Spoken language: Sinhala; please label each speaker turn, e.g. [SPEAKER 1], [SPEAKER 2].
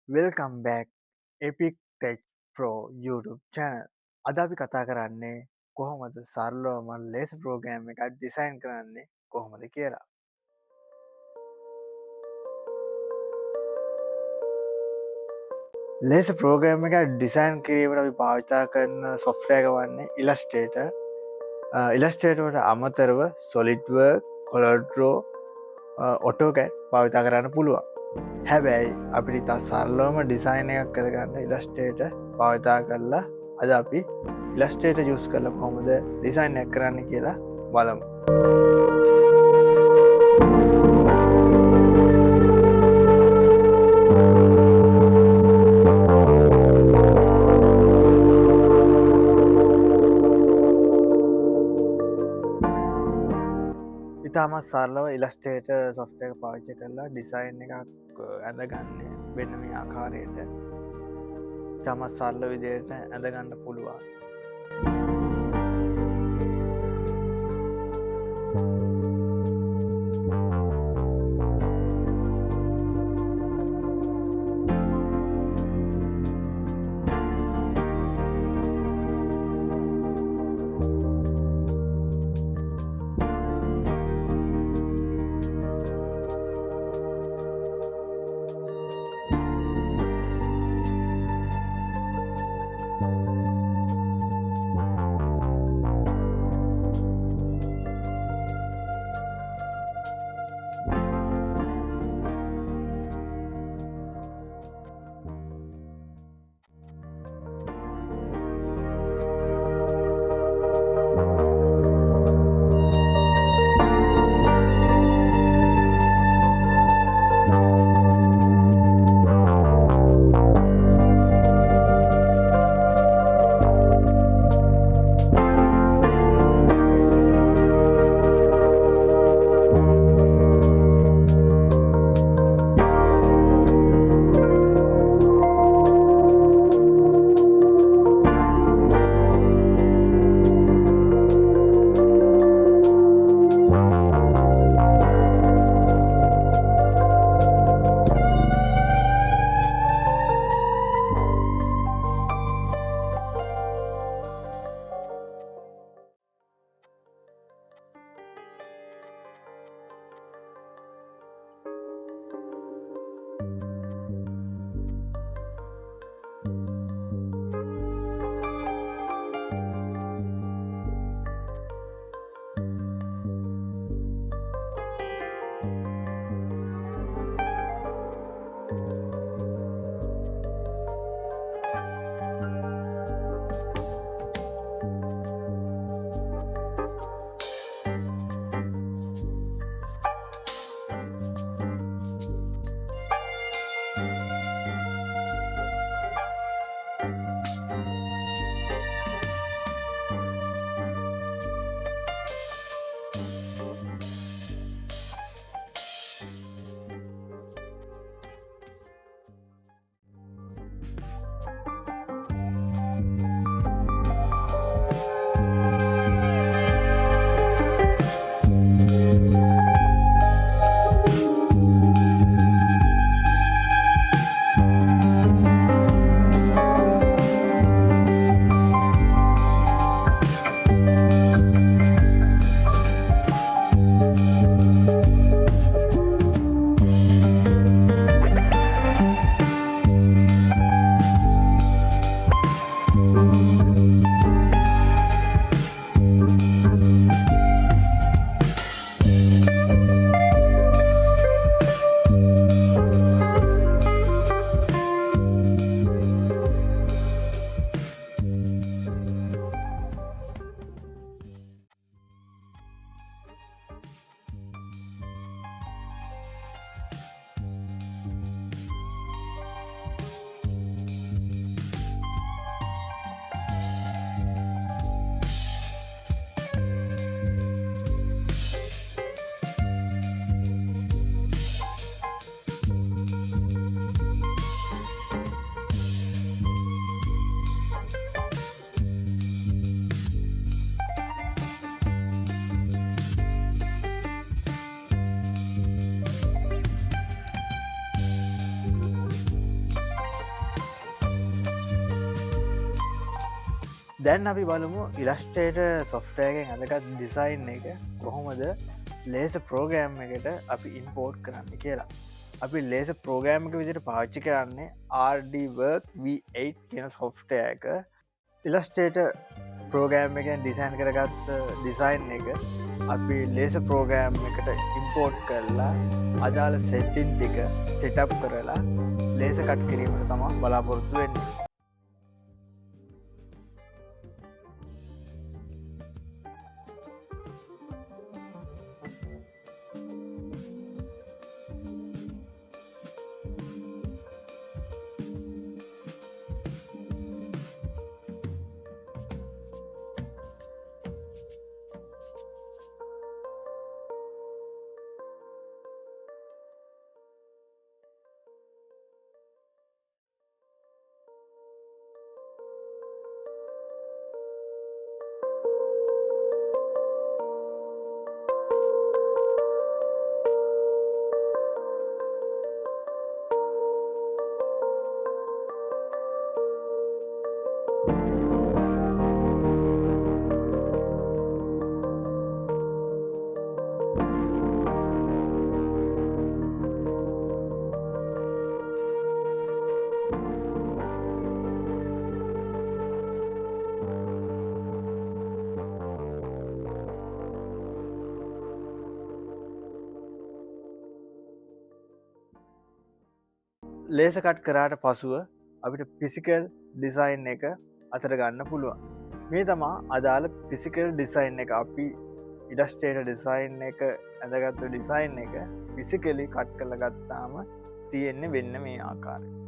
[SPEAKER 1] Welcome back Epic Tech Pro YouTube channel. අද අපි කතා කරන්නේ කොහොමද සරලවම ලේස් ප්‍රෝග්‍රෑම් එකක් ඩිසයින් කරන්නේ කොහොමද කියලා. ලේස් ප්‍රෝග්‍රෑම් එකක් ඩිසයින් කිරීමට අපි භාවිතා කරන සොෆ්ට්වෙයාර් එක වන්නේ Illustrator. Illustrator වලට අමතරව SolidWorks, CorelDRAW, AutoCAD භාවිතා කරන්න පුළුවන්. හැබැයි අපිට ඉතා සරලවම ඩිසයින් එකක් කරගන්න Illustrator භාවිතා කරලා අද අපි Illustrator යූස් කරලා කොහොමද ඩිසයින් එක කරන්න කියලා බලමු. ඉතාමත් සරලව Illustrator software එක පාවිච්චි කරලා ඩිසයින් එකක් ඇඳගන්නේ වෙන මේ ආකාරයට. ඉතාමත් සරල විදිහට ඇඳගන්න පුළුවන්. දැන් අපි බලමු Illustrator software එකෙන් අදගත් ඩිසයින් එක කොහොමද ලේස ප්‍රෝග්‍රෑම් එකට අපි ඉම්පෝර්ට් කරන්න කියලා. අපි ලේස ප්‍රෝග්‍රෑම් එක විදිහට පාවිච්චි කරන්නේ RDWorksV8 කියන software එක. Illustrator ප්‍රෝග්‍රෑම් එකෙන් ඩිසයින් කරගත් ඩිසයින් එක අපි ලේස ප්‍රෝග්‍රෑම් එකට ඉම්පෝර්ට් කරලා අදාළ සෙටින් ටික සෙටප් කරලා ලේස කට් කිරීමට තමා බලාපොරොත්තු වෙන්නේ. ලේස කට් කරාට පසුව අපිට ෆිසිකල් ඩිසයින් එක අතර ගන්න පුළුවන්. මේ තමා අදාළ ෆිසිකල් ඩිසයින් එක අපි Illustrator ඩිසයින් එක ඇඳගත්තු ඩිසයින් එක ෆිසිකලි කට් කරලා ගත්තාම තියෙන්නේ වෙන්න මේ ආකාරය.